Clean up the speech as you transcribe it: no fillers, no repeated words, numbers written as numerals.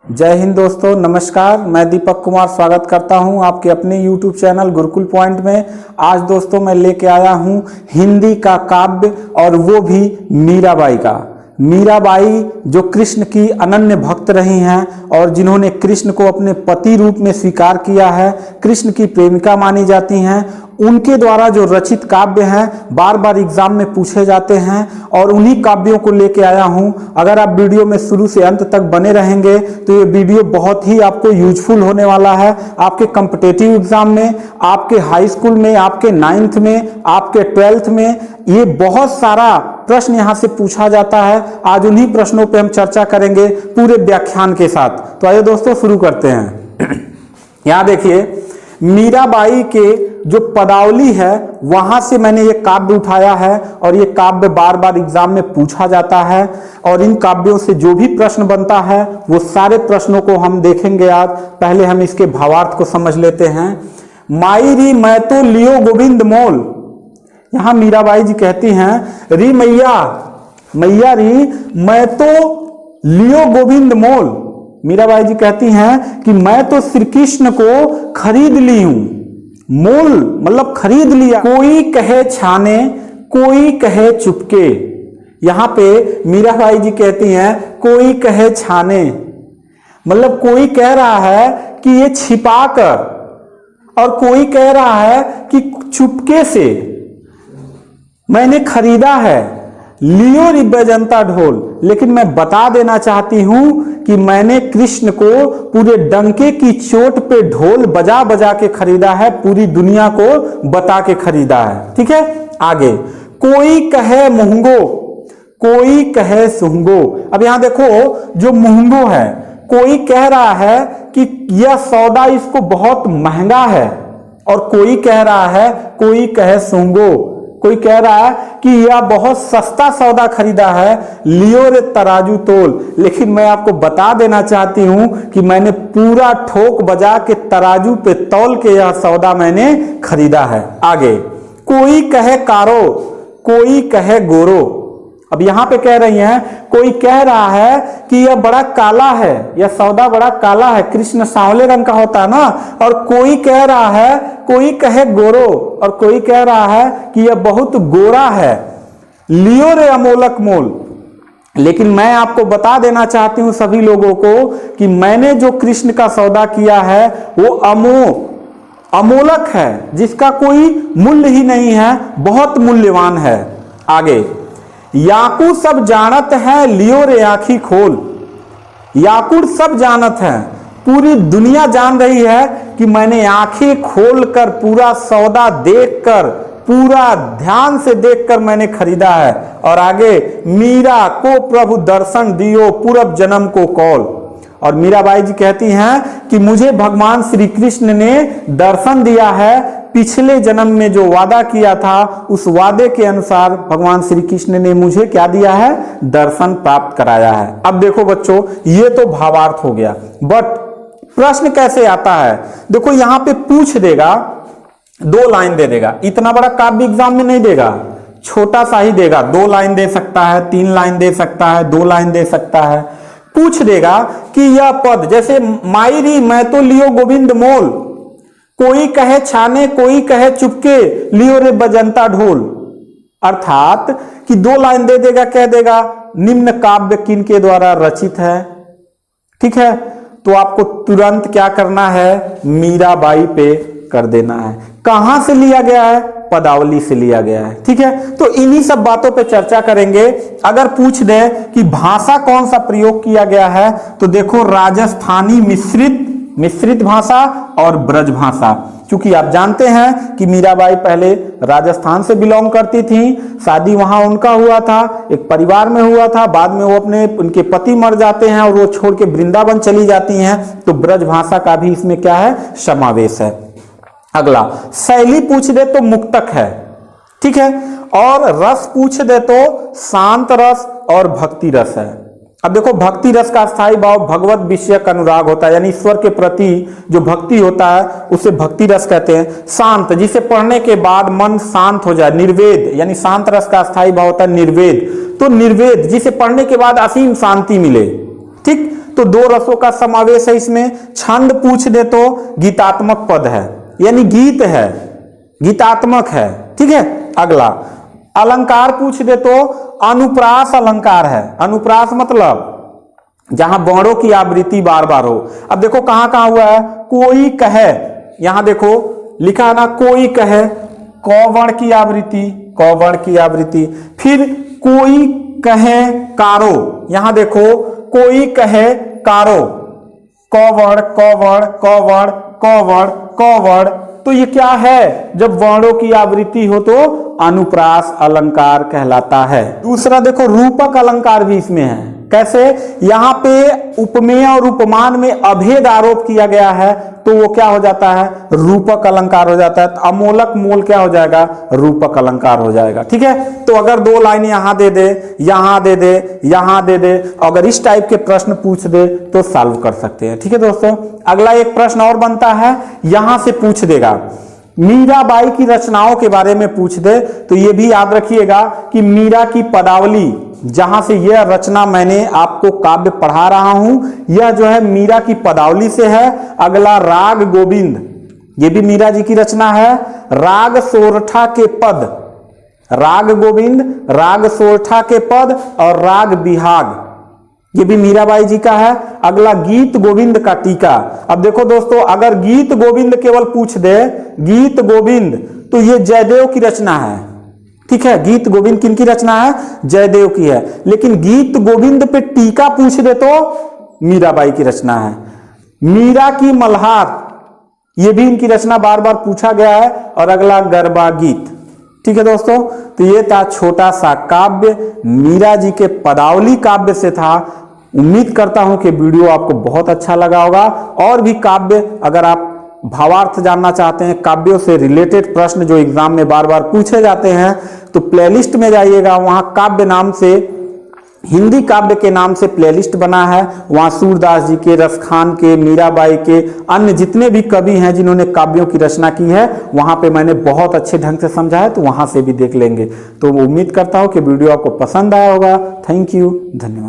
जय हिंद दोस्तों, नमस्कार। मैं दीपक कुमार स्वागत करता हूं आपके अपने YouTube चैनल गुरुकुल पॉइंट में। आज दोस्तों मैं लेके आया हूं हिंदी का काव्य, और वो भी मीराबाई का। मीराबाई जो कृष्ण की अनन्य भक्त रही हैं और जिन्होंने कृष्ण को अपने पति रूप में स्वीकार किया है, कृष्ण की प्रेमिका मानी जाती हैं, उनके द्वारा जो रचित काव्य हैं बार बार एग्जाम में पूछे जाते हैं और उन्हीं काव्यों को लेके आया हूं। अगर आप वीडियो में शुरू से अंत तक बने रहेंगे तो ये वीडियो बहुत ही आपको यूजफुल होने वाला है। आपके कॉम्पिटिटिव एग्जाम में, आपके हाई स्कूल में, आपके 9th में, आपके 12th में ये बहुत सारा प्रश्न यहाँ से पूछा जाता है। आज उन्हीं प्रश्नों पे हम चर्चा करेंगे पूरे व्याख्यान के साथ। तो आइए दोस्तों शुरू करते हैं। यहाँ देखिए, मीराबाई के जो पदावली है वहां से मैंने ये काव्य उठाया है और ये काव्य बार बार एग्जाम में पूछा जाता है और इन काव्यों से जो भी प्रश्न बनता है वो सारे प्रश्नों को हम देखेंगे आज। पहले हम इसके भावार्थ को समझ लेते हैं। माई री मैं तो लियो गोविंद मोल। यहां मीराबाई जी कहती हैं, री मैया, मैया री मैं तो लियो गोविंद मोल। मीराबाई जी कहती हैं कि मैं तो श्री कृष्ण को खरीद ली हूं। मोल मतलब खरीद लिया। कोई कहे छाने, कोई कहे चुपके। यहां पे मीराबाई जी कहती हैं कोई कहे छाने, मतलब कोई कह रहा है कि ये छिपा कर, और कोई कह रहा है कि चुपके से मैंने खरीदा है। लियो री बजंता ढोल, लेकिन मैं बता देना चाहती हूं कि मैंने कृष्ण को पूरे डंके की चोट पे ढोल बजा बजा के खरीदा है, पूरी दुनिया को बता के खरीदा है। ठीक है, आगे। कोई कहे मुहंगो, कोई कहे सुहंगो। अब यहां देखो, जो मुहंगो है, कोई कह रहा है कि यह सौदा इसको बहुत महंगा है, और कोई कह रहा है, कोई कहे सुहंगो, कोई कह रहा है कि यह बहुत सस्ता सौदा खरीदा है, लियो रे तराजू तोल। लेकिन मैं आपको बता देना चाहती हूं कि मैंने पूरा ठोक बजा के तराजू पे तौल के यह सौदा मैंने खरीदा है। आगे। कोई कहे कारो, कोई कहे गोरो। अब यहां पे कह रही हैं, कोई कह रहा है कि यह बड़ा काला है, यह सौदा बड़ा काला है, कृष्ण सांवले रंग का होता है ना, और कोई कह रहा है, कोई कहे गोरो, और कोई कह रहा है कि यह बहुत गोरा है। लियो रे अमोलक मोल। लेकिन मैं आपको बता देना चाहती हूं सभी लोगों को कि मैंने जो कृष्ण का सौदा किया है वो अमोलक है, जिसका कोई मूल्य ही नहीं है, बहुत मूल्यवान है। आगे। याकू सब जानत है, लियो रे आंखी खोल। याकूर सब जानत है, पूरी दुनिया जान रही है कि मैंने आंखें खोलकर पूरा सौदा देखकर, पूरा ध्यान से देखकर मैंने खरीदा है। और आगे। मीरा को प्रभु दर्शन दियो, पूर्व जन्म को कौल। और मीराबाई जी कहती हैं कि मुझे भगवान श्री कृष्ण ने दर्शन दिया है, पिछले जन्म में जो वादा किया था उस वादे के अनुसार भगवान श्री कृष्ण ने मुझे क्या दिया है, दर्शन प्राप्त कराया है। अब देखो बच्चों, ये तो भावार्थ हो गया, बट प्रश्न कैसे आता है। देखो यहां पे पूछ देगा, 2 लाइन दे देगा। इतना बड़ा काव्य एग्जाम में नहीं देगा, छोटा सा ही देगा। 2 लाइन दे सकता है, 3 लाइन दे सकता है, 2 लाइन दे सकता है। पूछ देगा कि यह पद, जैसे मायरी मैं तो लियो गोविंद मोल, कोई कहे छाने, कोई कहे चुपके, लियो रे बजंता ढोल। अर्थात कि 2 लाइन दे देगा, कह देगा निम्न काव्य किन के द्वारा रचित है। ठीक है, तो आपको तुरंत क्या करना है, मीराबाई पे कर देना है। कहां से लिया गया है, पदावली से लिया गया है। ठीक है, तो इन्हीं सब बातों पे चर्चा करेंगे। अगर पूछ दे कि भाषा कौन सा प्रयोग किया गया है, तो देखो राजस्थानी मिश्रित भाषा और ब्रज भाषा। क्योंकि आप जानते हैं कि मीराबाई पहले राजस्थान से बिलोंग करती थी, शादी वहां उनका हुआ था, एक परिवार में हुआ था, बाद में वो उनके पति मर जाते हैं और वो छोड़ के वृंदावन चली जाती हैं, तो ब्रज भाषा का भी इसमें क्या है, समावेश है। अगला। शैली पूछ दे तो मुक्तक है। ठीक है, और रस पूछ दे तो शांत रस और भक्ति रस है। अब देखो, भक्ति रस का स्थायी भाव भगवत विषयक अनुराग होता है, यानी ईश्वर के प्रति जो भक्ति होता है उसे भक्ति रस कहते हैं। शांत, जिसे पढ़ने के बाद मन शांत हो जाए, निर्वेद, यानी शांत रस का स्थायी भाव होता है निर्वेद। तो निर्वेद, जिसे पढ़ने के बाद असीम शांति मिले। ठीक, तो दो रसों का समावेश है इसमें। छंद पूछ दे तो गीतात्मक पद है, यानी गीत है, गीतात्मक है, ठीक है। अगला अलंकार पूछ दे तो अनुप्रास अलंकार है। अनुप्रास मतलब जहां वर्णों की आवृत्ति बार बार हो। अब देखो कहां कहां हुआ है, कोई कहे, यहां देखो लिखा है ना, कोई कहे, क वर्ण की आवृत्ति, क वर्ण की आवृत्ति। फिर कोई कहे कारो, यहां देखो कोई कहे कारो, क वर्ण क वर्ण क वर्ण क वर्ण क वर्ण। तो ये क्या है, जब वर्णों की आवृत्ति हो तो अनुप्रास अलंकार कहलाता है। दूसरा देखो रूपक अलंकार भी इसमें है। कैसे, यहां पे उपमेय और उपमान में अभेद आरोप किया गया है तो वो क्या हो जाता है, रूपक अलंकार हो जाता है। तो अमोलक मोल क्या हो जाएगा, रूपक अलंकार हो जाएगा, ठीक है। तो अगर दो लाइन यहां दे दे, यहां दे दे, यहां दे दे, अगर इस टाइप के प्रश्न पूछ दे तो सॉल्व कर सकते हैं, ठीक है दोस्तों। अगला एक प्रश्न और बनता है, यहां से पूछ देगा मीराबाई की रचनाओं के बारे में पूछ दे तो ये भी याद रखिएगा कि मीरा की पदावली, जहां से यह रचना मैंने आपको काव्य पढ़ा रहा हूं, यह जो है मीरा की पदावली से है। अगला राग गोविंद, ये भी मीरा जी की रचना है। राग सोरठा के पद, राग गोविंद, राग सोरठा के पद और राग बिहाग, ये भी मीराबाई जी का है। अगला गीत गोविंद का टीका। अब देखो दोस्तों, अगर गीत गोविंद केवल पूछ दे, गीत गोविंद, तो ये जयदेव की रचना है, ठीक है। गीत गोविंद किनकी रचना है, जयदेव की है। लेकिन गीत गोविंद पे टीका पूछ दे तो मीराबाई की रचना है। मीरा की मल्हार, ये भी इनकी रचना बार बार पूछा गया है। और अगला गरबा गीत, ठीक है दोस्तों। तो ये था छोटा सा काव्य, मीरा जी के पदावली काव्य से था। उम्मीद करता हूं कि वीडियो आपको बहुत अच्छा लगा होगा। और भी काव्य, अगर आप भावार्थ जानना चाहते हैं, काव्यों से रिलेटेड प्रश्न जो एग्जाम में बार बार पूछे जाते हैं, तो प्लेलिस्ट में जाइएगा, वहां काव्य नाम से, हिंदी काव्य के नाम से प्लेलिस्ट बना है। वहां सूरदास जी के, रसखान के, मीराबाई के, अन्य जितने भी कवि हैं जिन्होंने काव्यों की रचना की है, वहां पे मैंने बहुत अच्छे ढंग से समझा है, तो वहां से भी देख लेंगे। तो उम्मीद करता हूं कि वीडियो आपको पसंद आया होगा। थैंक यू, धन्यवाद।